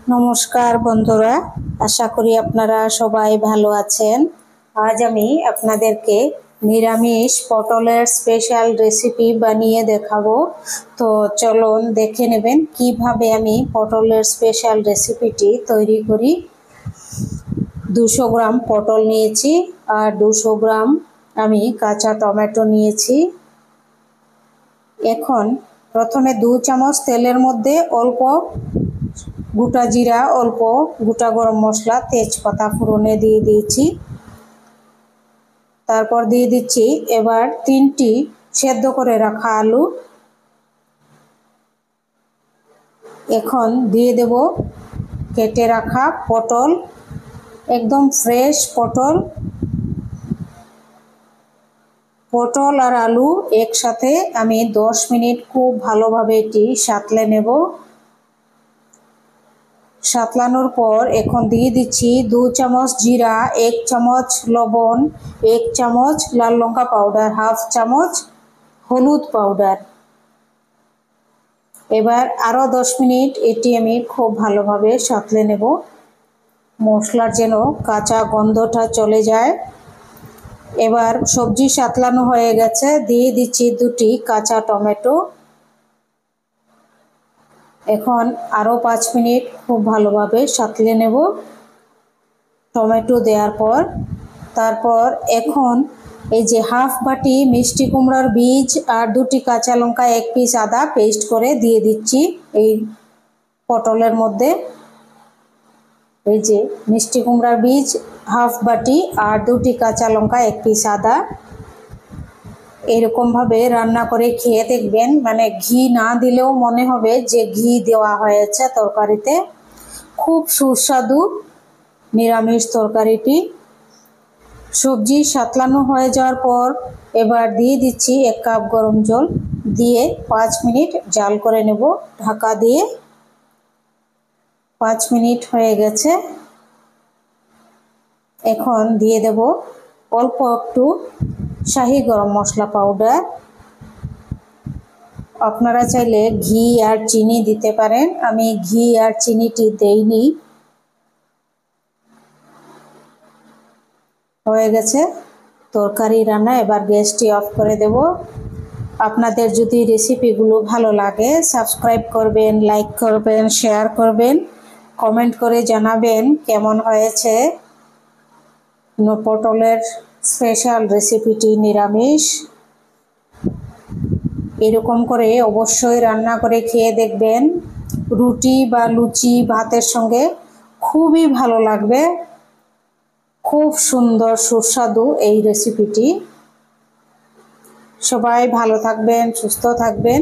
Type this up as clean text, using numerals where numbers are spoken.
নমস্কার বন্ধুরা, আশা করি আপনারা সবাই ভালো আছেন। আজ আমি আপনাদেরকে নিরামিষ পটলের স্পেশাল রেসিপি বানিয়ে দেখাবো। তো চলুন দেখে নেবেন কিভাবে আমি পটলের স্পেশাল রেসিপিটি তৈরি করি। 200 গ্রাম পটল নিয়েছি আর 200 গ্রাম আমি কাঁচা টমেটো নিয়েছি। এখন প্রথমে 2 চামচ তেলের মধ্যে অল্প গোটা জিরা, অল্প গোটা গরম মশলা, তেজপাতা ফোড়নে দিয়ে দিয়েছি। তারপর দিয়ে দিচ্ছি এবার 3টি সেদ্ধ করে রাখা আলু। এখন দিয়ে দেব কেটে রাখা পটল, একদম ফ্রেশ পটল। পটল আর আলু একসাথে আমি 10 মিনিট খুব ভালোভাবে এটি সাঁতলে নেব। সাঁতলানোর পর এখন দিয়ে দিচ্ছি 2 চামচ জিরা, 1 চামচ লবণ, 1 চামচ লাল লঙ্কা পাউডার, হাফ চামচ হলুদ পাউডার। এবার আরও 10 মিনিট এটি আমি খুব ভালোভাবে সাঁতলে নেব, মশলার যেন কাঁচা গন্ধটা চলে যায়। এবার সবজি সাঁতলানো হয়ে গেছে, দিয়ে দিচ্ছি 2টি কাঁচা টমেটো। এখন আরও 5 মিনিট খুব ভালোভাবে সাঁতলে নেব টমেটো দেওয়ার পর। তারপর এখন এই যে হাফ বাটি মিষ্টি কুমড়ার বীজ আর 2টি কাঁচা লঙ্কা, 1 পিস আদা পেস্ট করে দিয়ে দিচ্ছি এই পটলের মধ্যে। এই যে মিষ্টি কুমড়ার বীজ হাফ বাটি আর 2টি কাঁচা লঙ্কা, 1 পিস আদা। এরকমভাবে রান্না করে খেয়ে দেখবেন, মানে ঘি না দিলেও মনে হবে যে ঘি দেওয়া হয়েছে তরকারিতে। খুব সুস্বাদু নিরামিষ তরকারিটি। সবজি সাঁতলানো হয়ে যাওয়ার পর এবার দিয়ে দিচ্ছি 1 কাপ গরম জল, দিয়ে 5 মিনিট জাল করে নেব ঢাকা দিয়ে। 5 মিনিট হয়ে গেছে। এখন দিয়ে দেব অল্প একটু শাহি গরম মশলা পাউডার। আপনারা চাইলে ঘি আর চিনি দিতে পারেন, আমি ঘি আর চিনিটি দেইনি। হয়ে গেছে তরকারি রান্না, এবার গ্যাসটি অফ করে দেব। আপনাদের যদি রেসিপিগুলো ভালো লাগে সাবস্ক্রাইব করবেন, লাইক করবেন, শেয়ার করবেন, কমেন্ট করে জানাবেন কেমন হয়েছে পটলের স্পেশাল রেসিপিটি নিরামিষ। এরকম করে অবশ্যই রান্না করে খেয়ে দেখবেন, রুটি বা লুচি ভাতের সঙ্গে খুবই ভালো লাগবে। খুব সুন্দর সুস্বাদু এই রেসিপিটি। সবাই ভালো থাকবেন, সুস্থ থাকবেন।